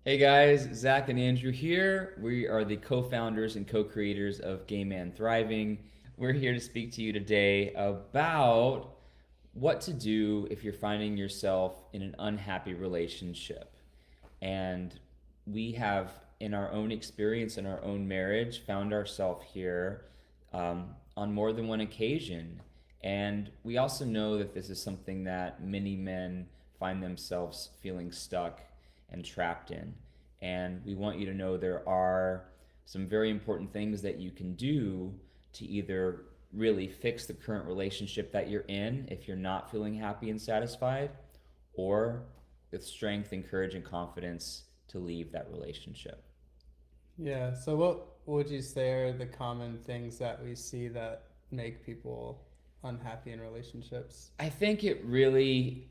Hey guys, Zach and Andrew here. We are the co founders and co creators of Gay Man Thriving. We're here to speak to you today about what to do if you're finding yourself in an unhappy relationship. And we have, in our own experience, in our own marriage, found ourselves here on more than one occasion. And we also know that this is something that many men find themselves feeling stuck and trapped in. And we want you to know there are some very important things that you can do to either really fix the current relationship that you're in if you're not feeling happy and satisfied, or with strength and courage and confidence to leave that relationship. Yeah, so what would you say are the common things that we see that make people unhappy in relationships? I think it really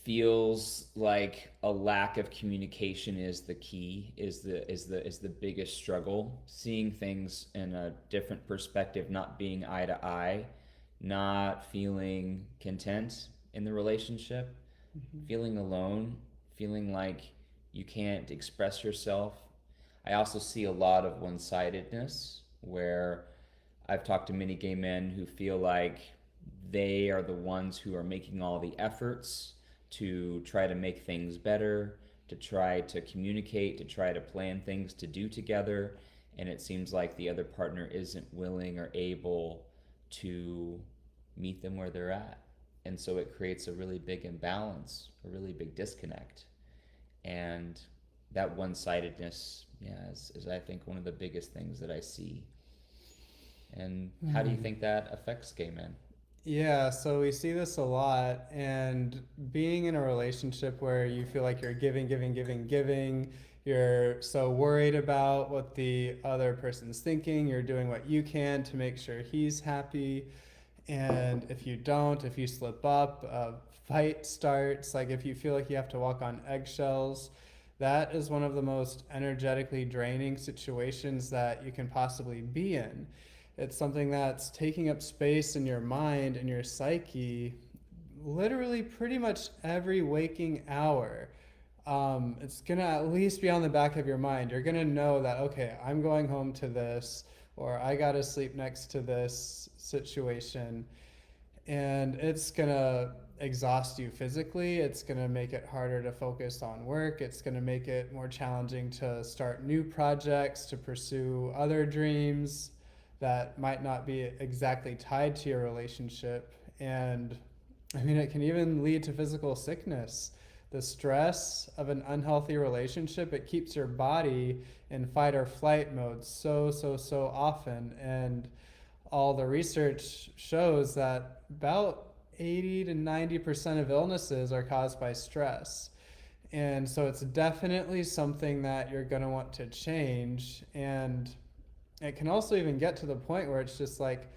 feels like a lack of communication is the key, is the biggest struggle. Seeing things in a different perspective, not being eye to eye, not feeling content in the relationship, Mhm. feeling alone, feeling like you can't express yourself. I also see a lot of one sidedness where I've talked to many gay men who feel like they are the ones who are making all the efforts to try to make things better, to try to communicate, to try to plan things to do together. And it seems like the other partner isn't willing or able to meet them where they're at. And so it creates a really big imbalance, a really big disconnect. And that one sidedness, yeah, is I think one of the biggest things that I see. And how do you Hmm. think that affects gay men? Yeah, so we see this a lot, and being in a relationship where you feel like you're giving, giving, giving, giving, you're so worried about what the other person's thinking, you're doing what you can to make sure he's happy, and if you don't, if you slip up, a fight starts. Like if you feel like you have to walk on eggshells, that is one of the most energetically draining situations that you can possibly be in. It's something that's taking up space in your mind and your psyche literally pretty much every waking hour. It's gonna at least be on the back of your mind. You're gonna know that, okay, I'm going home to this, or I gotta sleep next to this situation, and it's gonna exhaust you physically. It's gonna make it harder to focus on work. It's gonna make it more challenging to start new projects, to pursue other dreams that might not be exactly tied to your relationship. And I mean, it can even lead to physical sickness. The stress of an unhealthy relationship, it keeps your body in fight or flight mode so often. And all the research shows that about 80 to 90% of illnesses are caused by stress. And so it's definitely something that you're going to want to change. And it can also even get to the point where it's just like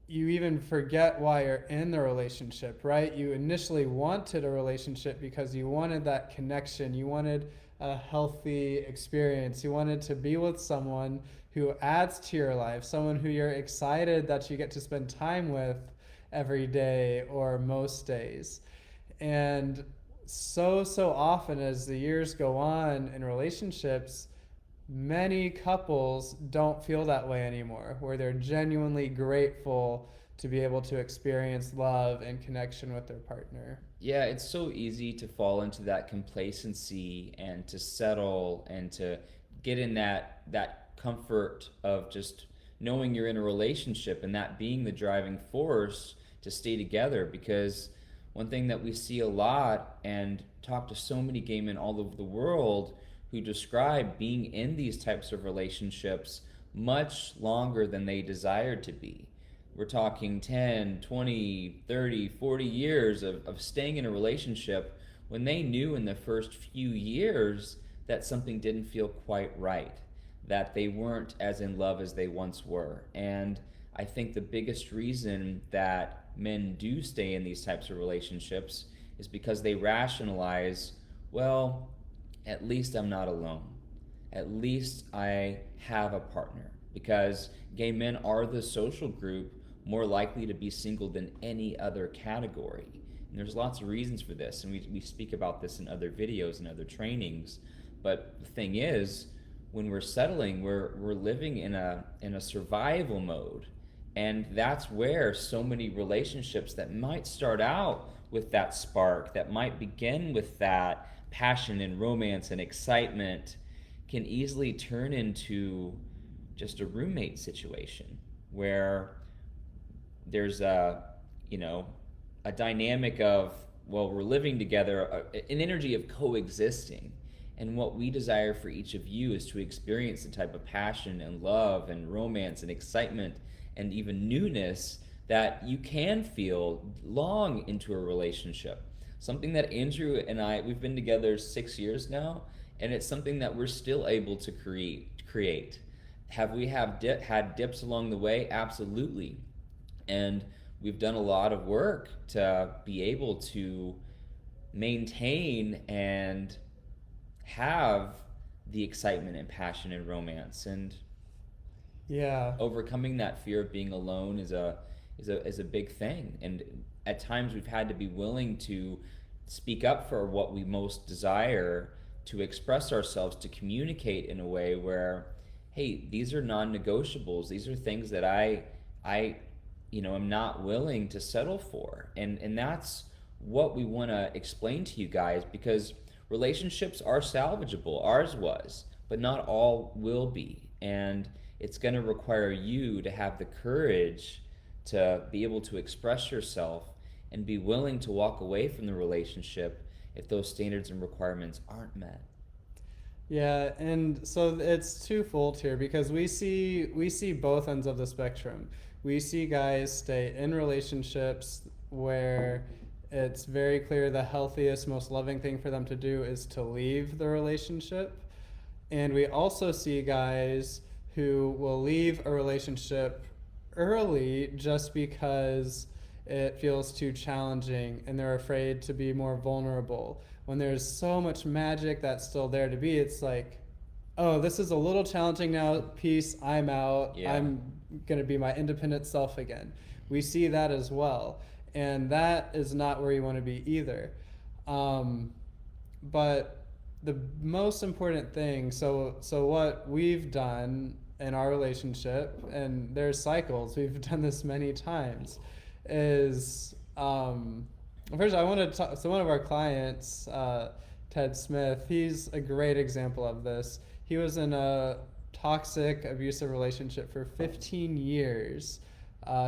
you even forget why you're in the relationship, right? You initially wanted a relationship because you wanted that connection, you wanted a healthy experience, you wanted to be with someone who adds to your life, someone who you're excited that you get to spend time with every day or most days. And so often as the years go on in relationships, many couples don't feel that way anymore, where they're genuinely grateful to be able to experience love and connection with their partner. Yeah, it's so easy to fall into that complacency and to settle and to get in that comfort of just knowing you're in a relationship and that being the driving force to stay together. Because one thing that we see a lot and talk to so many gay men all over the world who describe being in these types of relationships much longer than they desired to be. We're talking 10, 20, 30, 40 years of staying in a relationship when they knew in the first few years that something didn't feel quite right, that they weren't as in love as they once were. And I think the biggest reason that men do stay in these types of relationships is because they rationalize, well, at least I'm not alone. At least I have a partner. Because gay men are the social group more likely to be single than any other category. And there's lots of reasons for this, and we speak about this in other videos and other trainings. But the thing is, when we're settling, we're living in a survival mode. And that's where so many relationships that might start out with that spark, that might begin with that passion and romance and excitement, can easily turn into just a roommate situation where there's a, you know, a dynamic of, well, we're living together, an energy of coexisting. And what we desire for each of you is to experience the type of passion and love and romance and excitement and even newness that you can feel long into a relationship. Something that Andrew and I, we've been together 6 years now, and it's something that we're still able to create. Have we had dips along the way? Absolutely. And we've done a lot of work to be able to maintain and have the excitement and passion and romance, and Yeah. overcoming that fear of being alone is a big thing. And at times we've had to be willing to speak up for what we most desire, to express ourselves, to communicate in a way where, hey, these are non-negotiables. These are things that I am not willing to settle for. And that's what we want to explain to you guys, because relationships are salvageable. Ours was, but not all will be. And it's going to require you to have the courage to be able to express yourself and be willing to walk away from the relationship if those standards and requirements aren't met. Yeah, and so it's twofold here because we see both ends of the spectrum. We see guys stay in relationships where it's very clear the healthiest, most loving thing for them to do is to leave the relationship. And we also see guys who will leave a relationship early just because it feels too challenging and they're afraid to be more vulnerable. When there's so much magic that's still there to be, it's like, oh, this is a little challenging now, peace, I'm out. Yeah. I'm going to be my independent self again. We see that as well. And that is not where you want to be either. But the most important thing, so what we've done in our relationship, and there's cycles, we've done this many times, is first I want to talk. So one of our clients, Ted Smith, he's a great example of this. He was in a toxic, abusive relationship for 15 years.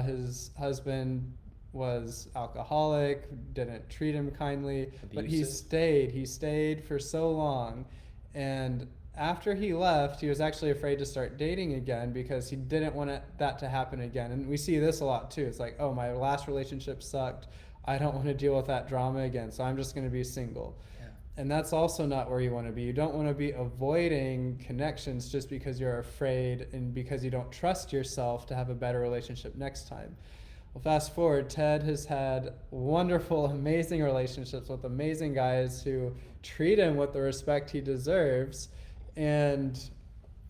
His husband was alcoholic, didn't treat him kindly, but he stayed for so long. And after he left, he was actually afraid to start dating again because he didn't want that to happen again. And we see this a lot too. It's like, oh, my last relationship sucked. I don't want to deal with that drama again, so I'm just going to be single. Yeah. And that's also not where you want to be. You don't want to be avoiding connections just because you're afraid and because you don't trust yourself to have a better relationship next time. Well, fast forward, Ted has had wonderful, amazing relationships with amazing guys who treat him with the respect he deserves, and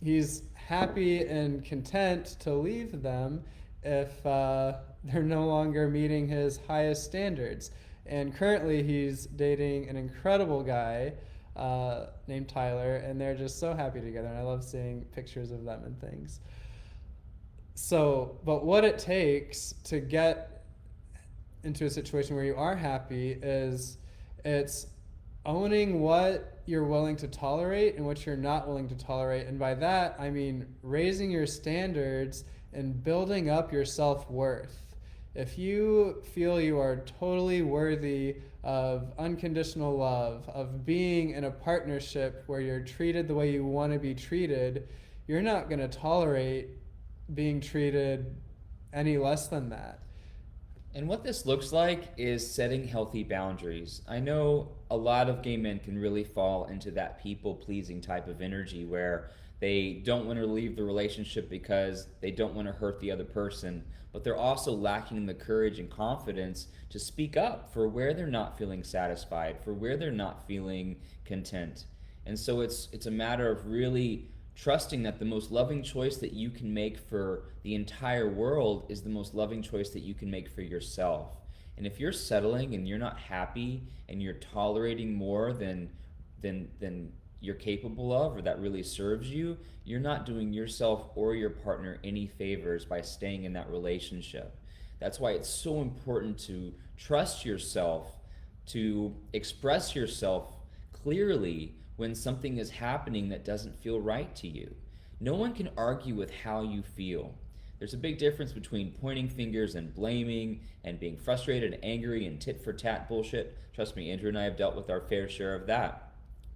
he's happy and content to leave them if they're no longer meeting his highest standards. And currently he's dating an incredible guy named Tyler, and they're just so happy together, and I love seeing pictures of them and things. So, but what it takes to get into a situation where you are happy is it's owning what you're willing to tolerate and what you're not willing to tolerate. And by that, I mean raising your standards and building up your self-worth. If you feel you are totally worthy of unconditional love, of being in a partnership where you're treated the way you want to be treated, you're not going to tolerate being treated any less than that. And what this looks like is setting healthy boundaries. I know a lot of gay men can really fall into that people-pleasing type of energy where they don't want to leave the relationship because they don't want to hurt the other person, but they're also lacking the courage and confidence to speak up for where they're not feeling satisfied, for where they're not feeling content. And so it's a matter of really trusting that the most loving choice that you can make for the entire world is the most loving choice that you can make for yourself. And if you're settling and you're not happy and you're tolerating more than you're capable of or that really serves you, you're not doing yourself or your partner any favors by staying in that relationship. That's why it's so important to trust yourself, to express yourself clearly when something is happening that doesn't feel right to you. No one can argue with how you feel. There's a big difference between pointing fingers and blaming and being frustrated and angry and tit for tat bullshit. Trust me, Andrew and I have dealt with our fair share of that.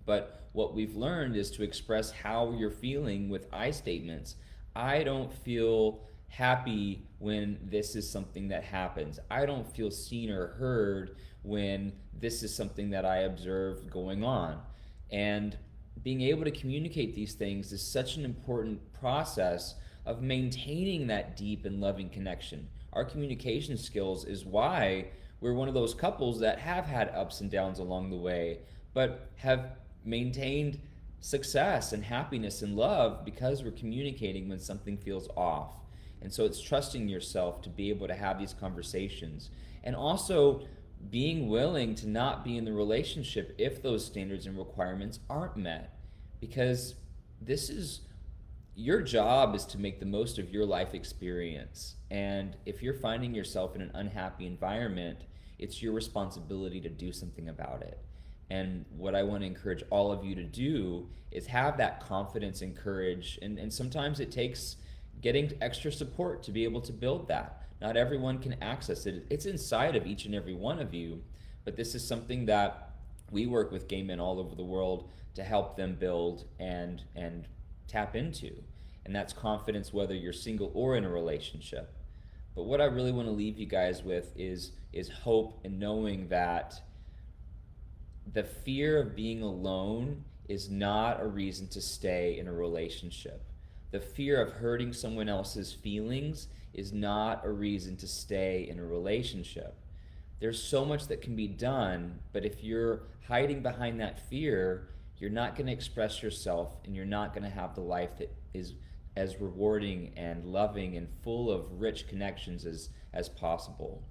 But what we've learned is to express how you're feeling with I statements. I don't feel happy when this is something that happens. I don't feel seen or heard when this is something that I observe going on. And being able to communicate these things is such an important process of maintaining that deep and loving connection. Our communication skills is why we're one of those couples that have had ups and downs along the way, but have maintained success and happiness and love because we're communicating when something feels off. And so it's trusting yourself to be able to have these conversations, and also being willing to not be in the relationship if those standards and requirements aren't met. Because this is your job, is to make the most of your life experience. And if you're finding yourself in an unhappy environment, it's your responsibility to do something about it. And what I want to encourage all of you to do is have that confidence and courage. And sometimes it takes getting extra support to be able to build that. Not everyone can access it. It's inside of each and every one of you. But this is something that we work with gay men all over the world to help them build and tap into. And that's confidence whether you're single or in a relationship. But what I really want to leave you guys with is hope, and knowing that the fear of being alone is not a reason to stay in a relationship. The fear of hurting someone else's feelings is not a reason to stay in a relationship. There's so much that can be done, but if you're hiding behind that fear, you're not going to express yourself, and you're not going to have the life that is as rewarding and loving and full of rich connections as possible.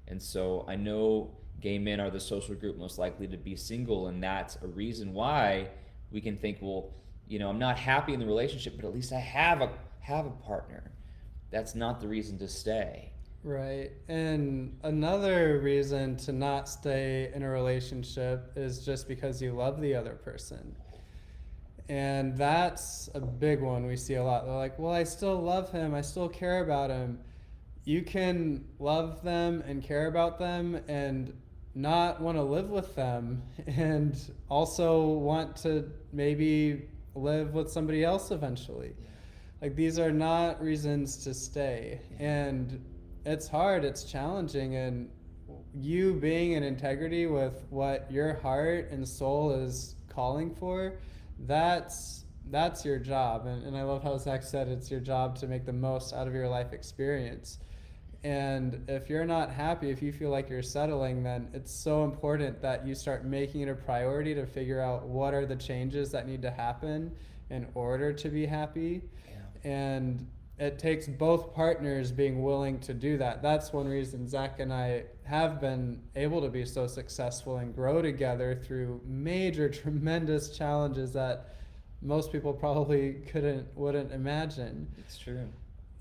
And so I know gay men are the social group most likely to be single, and that's a reason why we can think, well, I'm not happy in the relationship, but at least I have a partner. That's not the reason to stay. Right. And another reason to not stay in a relationship is just because you love the other person. And that's a big one we see a lot. They're like, well, I still love him. I still care about him. You can love them and care about them and not want to live with them, and also want to maybe live with somebody else eventually. Like, these are not reasons to stay. And it's hard, it's challenging, and you being in integrity with what your heart and soul is calling for, that's your job. And I love how Zach said it's your job to make the most out of your life experience. And if you're not happy, if you feel like you're settling, then it's so important that you start making it a priority to figure out what are the changes that need to happen in order to be happy. Yeah. And it takes both partners being willing to do that. That's one reason Zach and I have been able to be so successful and grow together through major, tremendous challenges that most people probably wouldn't imagine. It's true.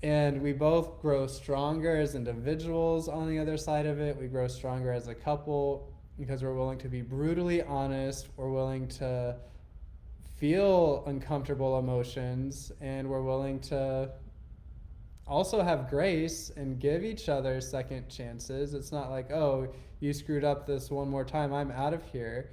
And we both grow stronger as individuals on the other side of it. We grow stronger as a couple because we're willing to be brutally honest. We're willing to feel uncomfortable emotions, and we're willing to also have grace and give each other second chances. It's not like, oh, you screwed up this one more time, I'm out of here.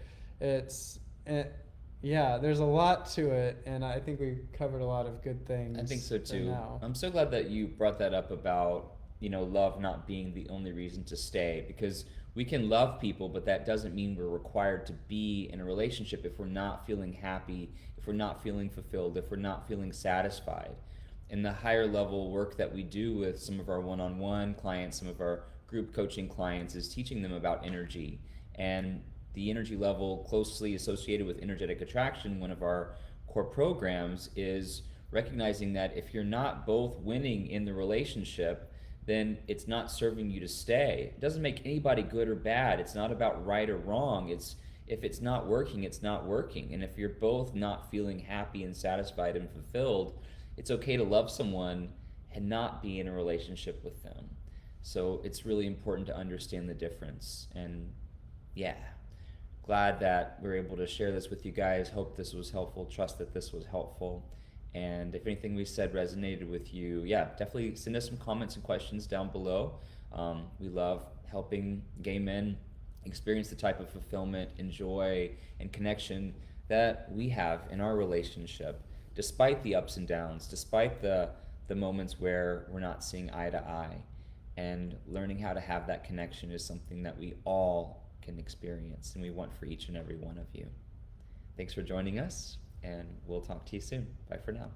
Yeah, there's a lot to it, and I think we covered a lot of good things. I think so too. I'm so glad that you brought that up about, love not being the only reason to stay, because we can love people, but that doesn't mean we're required to be in a relationship if we're not feeling happy, if we're not feeling fulfilled, if we're not feeling satisfied. And the higher level work that we do with some of our one-on-one clients, some of our group coaching clients, is teaching them about energy. And the energy level closely associated with energetic attraction, one of our core programs, is recognizing that if you're not both winning in the relationship, then it's not serving you to stay. It doesn't make anybody good or bad. It's not about right or wrong. if it's not working, it's not working. And if you're both not feeling happy and satisfied and fulfilled, it's okay to love someone and not be in a relationship with them. So it's really important to understand the difference. And yeah, glad that we're able to share this with you guys. Hope this was helpful. Trust that this was helpful. And if anything we said resonated with you, yeah, definitely send us some comments and questions down below. We love helping gay men experience the type of fulfillment and joy and connection that we have in our relationship, despite the ups and downs, despite the moments where we're not seeing eye to eye. And learning how to have that connection is something that we all can experience, and we want for each and every one of you. Thanks for joining us, and we'll talk to you soon. Bye for now.